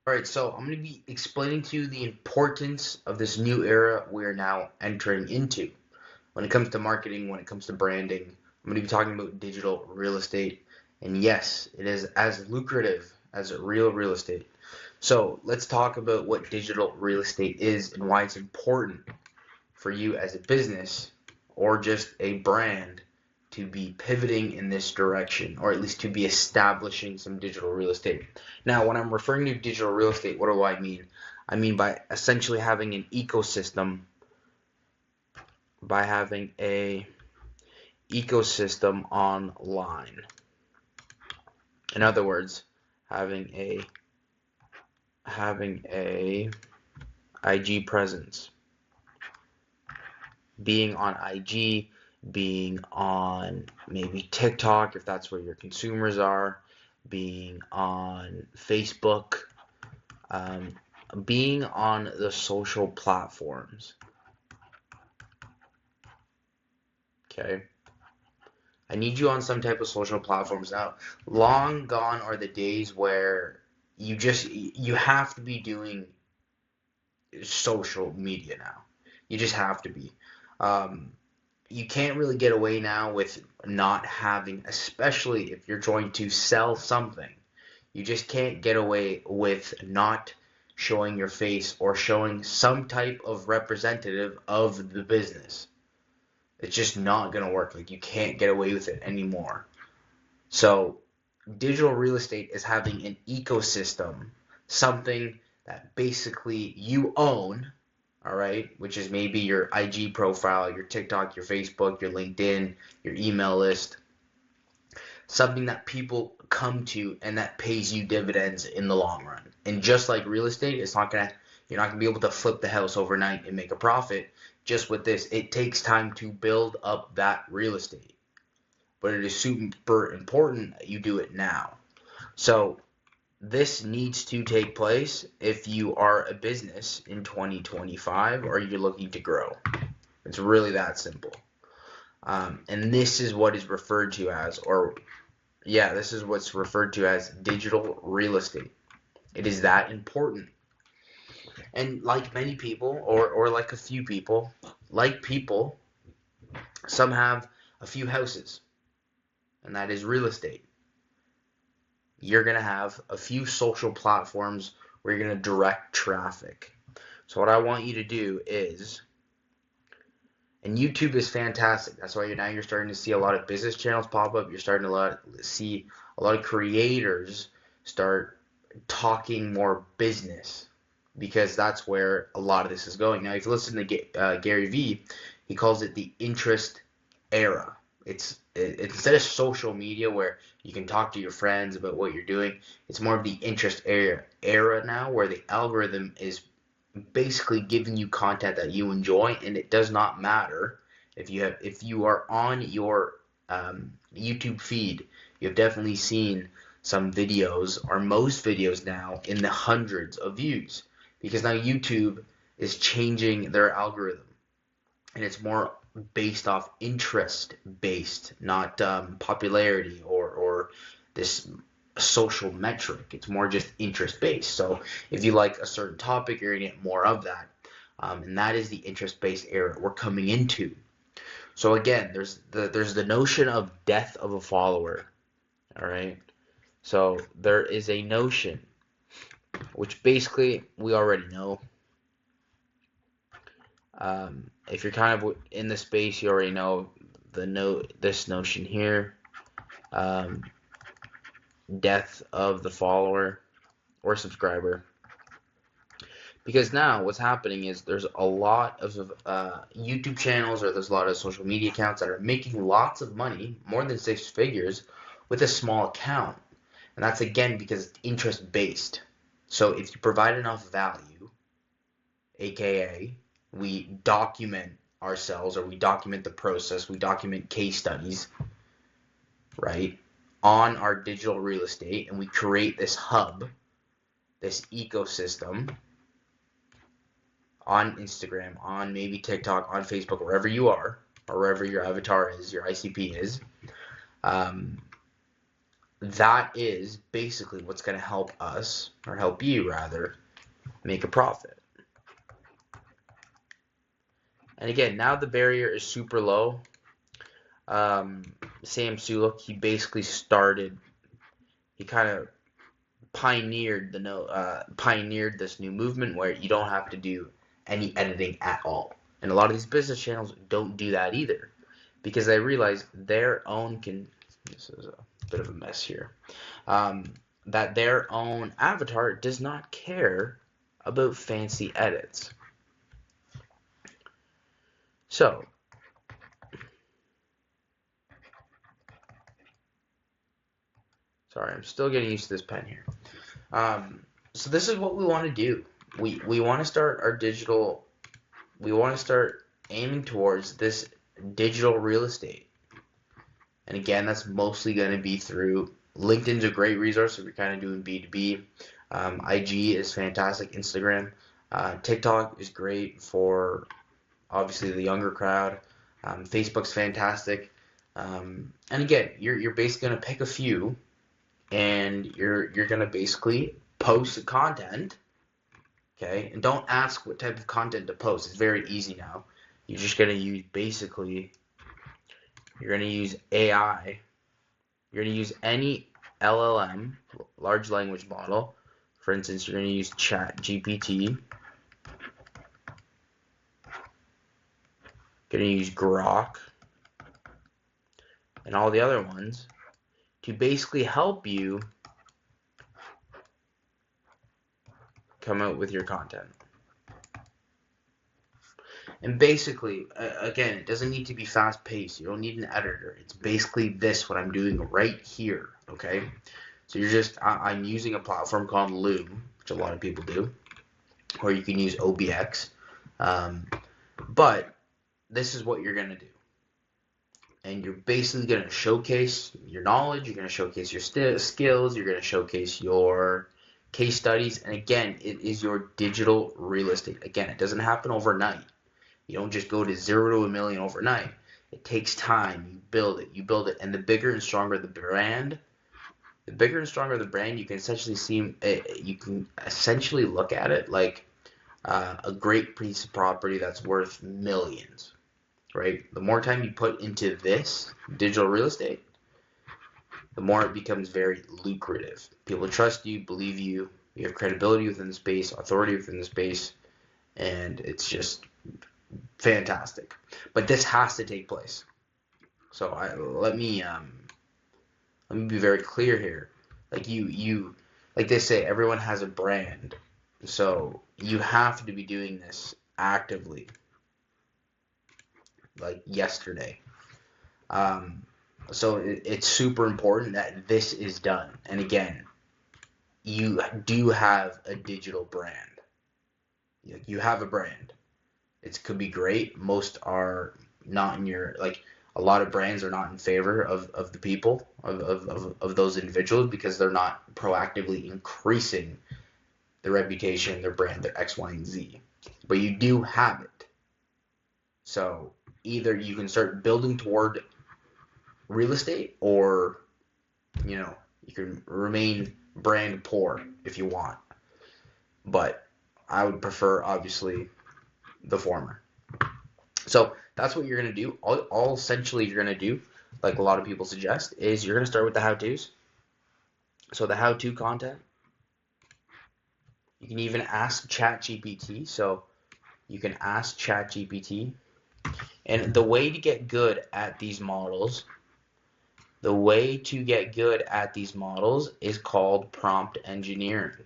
All right, so I'm going to be explaining to you the importance of this new era we're now entering into. When it comes to marketing, when it comes to branding, I'm going to be talking about digital real estate. And yes, it is as lucrative as real estate. So let's talk about what digital real estate is and why it's important for you as a business or just a brand to be pivoting in this direction, or at least to be establishing some digital real estate. Now, when I'm referring to digital real estate, what do I mean? I mean by essentially having an ecosystem, by having a ecosystem online. In other words, having a IG presence, being on IG, being on maybe TikTok if that's where your consumers are, being on Facebook, um, being on the social platforms. Okay. I need you on some type of social platforms now. Long gone are the days where you have to be doing social media now. You just have to be. Um, you can't really get away now with not having, especially if you're trying to sell something. You just can't get away with not showing your face or showing some type of representative of the business. It's just not going to work. Like, you can't get away with it anymore. So, digital real estate is having an ecosystem, something that basically you own, all right, which is maybe your IG profile, your TikTok, your Facebook, your LinkedIn, your email list, something that people come to and that pays you dividends in the long run. And just like real estate, you're not gonna be able to flip the house overnight and make a profit. Just with this, it takes time to build up that real estate. But it is super important that you do it now. So this needs to take place if you are a business in 2025 or you're looking to grow. It's really that simple. And this is what is referred to as, this is what's referred to as digital real estate. It is that important. And like many people, or like a few people, some have a few houses, and that is real estate. You're going to have a few social platforms where you're going to direct traffic. So what I want you to do is, and YouTube is fantastic. That's why you're starting to see a lot of business channels pop up. You're starting to see a lot of creators start talking more business because that's where a lot of this is going. Now, if you listen to Gary Vee, he calls it the interest era. It's instead of social media where you can talk to your friends about what you're doing, it's more of the interest era now where the algorithm is basically giving you content that you enjoy, and it does not matter if you are on your YouTube feed. You've definitely seen some videos, or most videos now, in the hundreds of views because now YouTube is changing their algorithm, and it's more based off interest based, not popularity or this social metric. It's more just interest based. So if you like a certain topic, you're gonna get more of that, and that is the interest based era we're coming into. So again, there's the notion of death of a follower. All right. So there is a notion, which basically we already know. If you're kind of in the space, you already know this notion here. Um, Death of the follower or subscriber. Because now what's happening is there's a lot of YouTube channels, or there's a lot of social media accounts that are making lots of money, more than six figures, with a small account. And that's again because it's interest based. So if you provide enough value, aka we document ourselves, or we document the process, we document case studies, right, on our digital real estate, and we create this hub, this ecosystem on Instagram, on maybe TikTok, on Facebook, wherever you are, or wherever your avatar is, your ICP is. Um, that is basically what's going to help us, or help you rather, make a profit. And again, now the barrier is super low. Sam Sulek, he basically started, he kind of pioneered pioneered this new movement where you don't have to do any editing at all. And a lot of these business channels don't do that either, because they realize their own this is a bit of a mess here, that their own avatar does not care about fancy edits. So, sorry, I'm still getting used to this pen here. So this is what we want to do. We want to start our digital, we want to start aiming towards this digital real estate. And again, that's mostly going to be through LinkedIn's a great resource if you're kind of doing B2B. IG is fantastic. Instagram, TikTok is great for obviously the younger crowd. Facebook's fantastic. And again, you're basically going to pick a few, and you're going to basically post content. Okay, and don't ask what type of content to post. It's very easy now. You're just going to use you're going to use AI. You're going to use any LLM, large language model. For instance, you're going to use ChatGPT. Going to use Grok and all the other ones to basically help you come out with your content. And basically, again, it doesn't need to be fast paced. You don't need an editor. It's basically this, what I'm doing right here, okay? So I'm using a platform called Loom, which a lot of people do, or you can use OBX. But this is what you're going to do. And you're basically going to showcase your knowledge, you're going to showcase your skills, you're going to showcase your case studies, and again, it is your digital real estate. Again, it doesn't happen overnight. You don't just go to 0 to a million overnight. It takes time. You build it, and the bigger and stronger the brand, you can essentially look at it like a great piece of property that's worth millions. Right? The more time you put into this digital real estate, the more it becomes very lucrative. People trust you, believe you, you have credibility within the space, authority within the space, and it's just fantastic. But this has to take place. So let me be very clear here. Like like they say, everyone has a brand. So you have to be doing this actively. Like yesterday. So it's super important that this is done. And again, you do have a digital brand. You have a brand. It could be great. Most are not in your, like, a lot of brands are not in favor of the people, of those individuals, because they're not proactively increasing their reputation, their brand, their X, Y, and Z. But you do have it. So either you can start building toward real estate, or you can remain brand poor if you want. But I would prefer, obviously, the former. So that's what you're going to do. All essentially you're going to do, like a lot of people suggest, is you're going to start with the how-tos. So the how-to content. You can even ask ChatGPT. So you can ask ChatGPT. And the way to get good at these models, is called prompt engineering.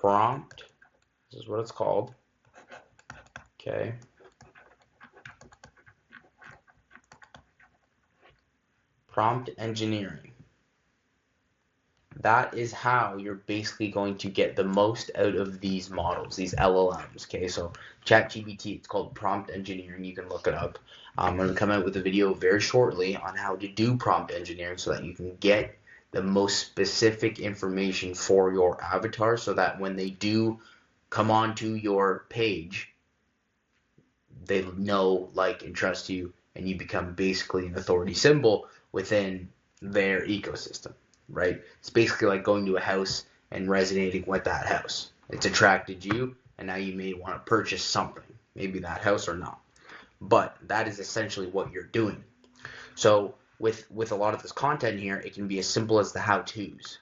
Prompt, this is what it's called. Okay. Prompt engineering. That is how you're basically going to get the most out of these models, these LLMs. Okay, so ChatGPT, it's called prompt engineering. You can look it up. I'm going to come out with a video very shortly on how to do prompt engineering so that you can get the most specific information for your avatar, so that when they do come onto your page, they know, like, and trust you, and you become basically an authority symbol within their ecosystem, right? It's basically like going to a house and resonating with that house. It's attracted you, and now you may want to purchase something, maybe that house or not. But that is essentially what you're doing. So with a lot of this content here, it can be as simple as the how-tos,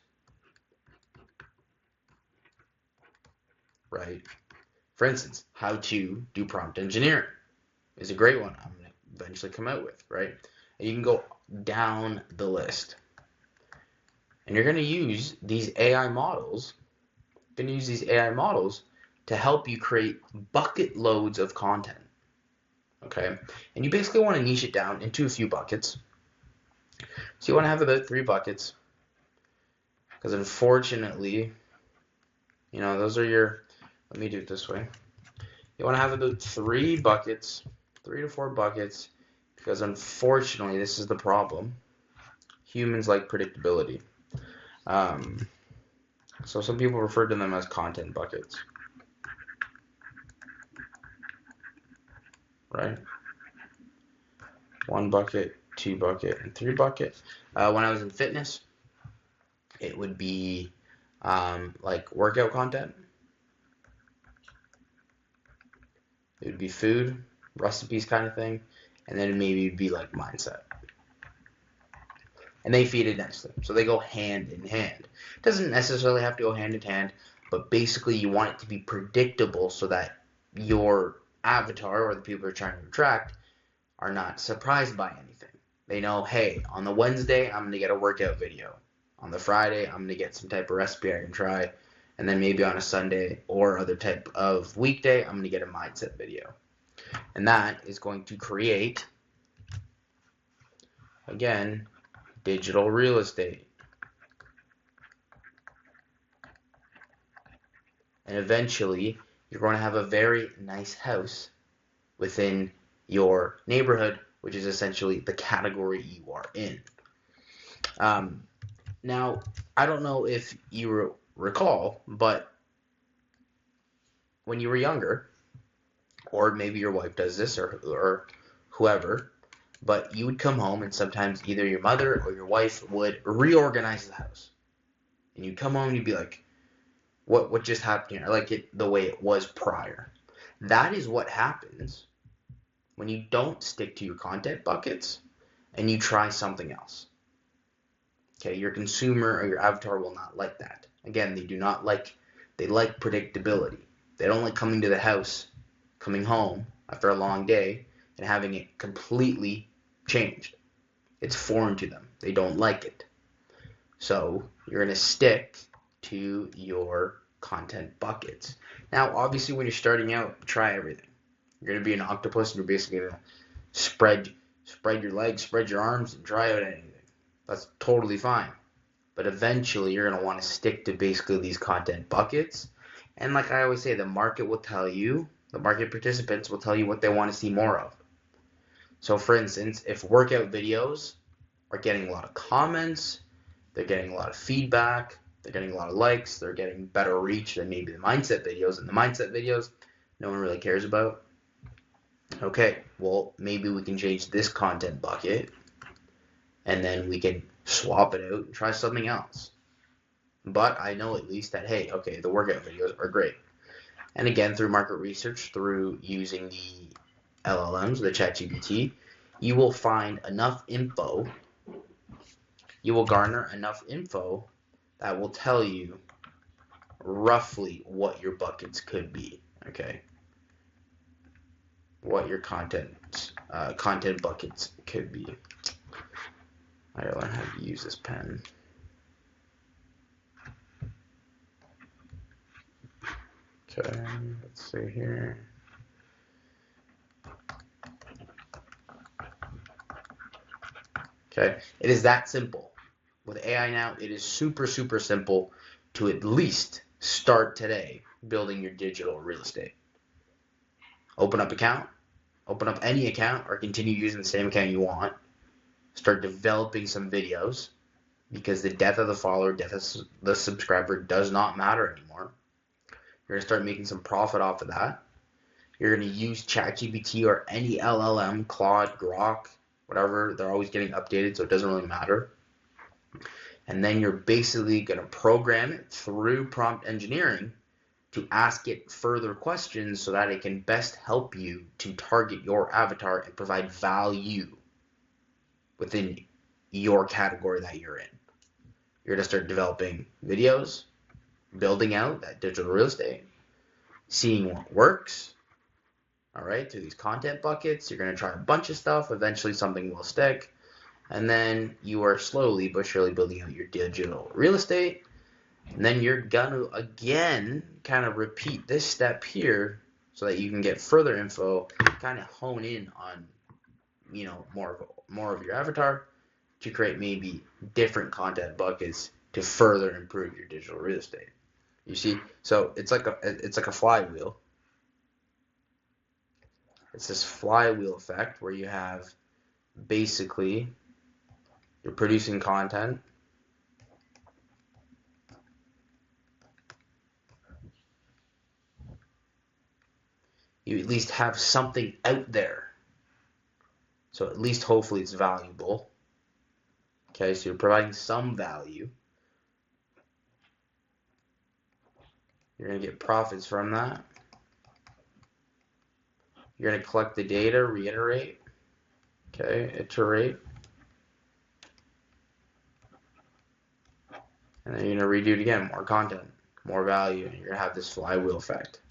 right? For instance, how to do prompt engineering is a great one I'm going to eventually come out with, right? And you can go down the list. And you're going to use these AI models, to help you create bucket loads of content, okay? And you basically want to niche it down into a few buckets. So you want to have about 3 buckets, because unfortunately, those are your, let me do it this way. You want to have about 3 buckets, 3 to 4 buckets, because unfortunately, this is the problem. Humans like predictability. So some people refer to them as content buckets, right? 1 bucket, 2 bucket, and 3 bucket. When I was in fitness, it would be like workout content. It would be food, recipes kind of thing, and then maybe it'd be like mindset. And they feed it nicely, so they go hand in hand. It doesn't necessarily have to go hand in hand, but basically you want it to be predictable so that your avatar or the people you're trying to attract are not surprised by anything. They know, hey, on the Wednesday, I'm going to get a workout video. On the Friday, I'm going to get some type of recipe I can try. And then maybe on a Sunday or other type of weekday, I'm going to get a mindset video. And that is going to create, again, digital real estate. And eventually, you're going to have a very nice house within your neighborhood, which is essentially the category you are in. Now, I don't know if you recall, but when you were younger, or maybe your wife does this, or whoever, but you would come home and sometimes either your mother or your wife would reorganize the house. And you'd come home and you'd be like, what just happened here? I like it the way it was prior. That is what happens when you don't stick to your content buckets and you try something else. Okay, your consumer or your avatar will not like that. Again, they like predictability. They don't like coming to the house, coming home after a long day and having it completely changed. It's foreign to them. They don't like it. So you're going to stick to your content buckets. Now, obviously, when you're starting out, try everything. You're going to be an octopus and you're basically going to spread your legs, spread your arms, and try out anything. That's totally fine. But eventually, you're going to want to stick to basically these content buckets. And like I always say, the market participants will tell you what they want to see more of. So for instance, if workout videos are getting a lot of comments, they're getting a lot of feedback, they're getting a lot of likes, they're getting better reach than maybe the mindset videos, and the mindset videos no one really cares about. Okay, well, maybe we can change this content bucket, and then we can swap it out and try something else. But I know at least that, hey, okay, the workout videos are great. And again, through market research, through using the LLMs, the ChatGPT, you will find enough info, you will garner enough info that will tell you roughly what your buckets could be, okay? What your content buckets could be. I gotta learn how to use this pen. Okay, let's see here. Okay, it is that simple. With AI now, it is super, super simple to at least start today building your digital real estate. Open up any account, or continue using the same account you want. Start developing some videos, because the death of the follower, death of the subscriber does not matter anymore. You're going to start making some profit off of that. You're going to use ChatGPT or any LLM, Claude, Grok, whatever. They're always getting updated, so it doesn't really matter. And then you're basically going to program it through prompt engineering to ask it further questions so that it can best help you to target your avatar and provide value within your category that you're in. You're going to start developing videos, building out that digital real estate, seeing what works, all right, through these content buckets. You're going to try a bunch of stuff. Eventually something will stick. And then you are slowly but surely building out your digital real estate. And then you're going to, again, kind of repeat this step here so that you can get further info, kind of hone in on, you know, more of your avatar to create maybe different content buckets to further improve your digital real estate. You see? So it's like a flywheel. It's this flywheel effect where you have basically you're producing content, you at least have something out there. So at least hopefully it's valuable. Okay, so you're providing some value. You're going to get profits from that. You're going to collect the data, reiterate, okay, iterate. And then you're going to redo it again, more content, more value, and you're going to have this flywheel effect.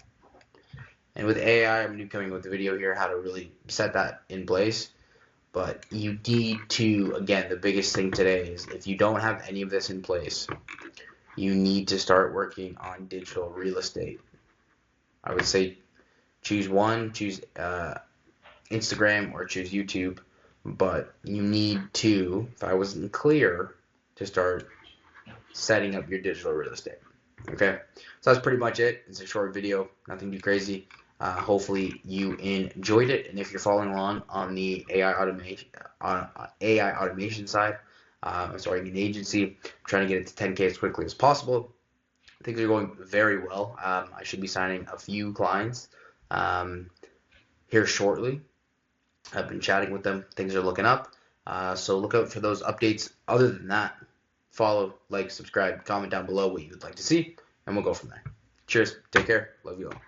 And with AI, I'm going to be coming with the video here how to really set that in place. But you need to, again, the biggest thing today is if you don't have any of this in place, you need to start working on digital real estate. I would say choose one, choose Instagram or choose YouTube, but you need to, if I wasn't clear, to start setting up your digital real estate. Okay, so that's pretty much it. It's a short video, nothing too crazy. Hopefully you enjoyed it, and if you're following along on the AI automation side, starting an agency, trying to get it to 10K as quickly as possible. Things are going very well. I should be signing a few clients here shortly. I've been chatting with them. Things are looking up. So look out for those updates. Other than that, follow, like, subscribe, comment down below what you would like to see, and we'll go from there. Cheers. Take care. Love you all.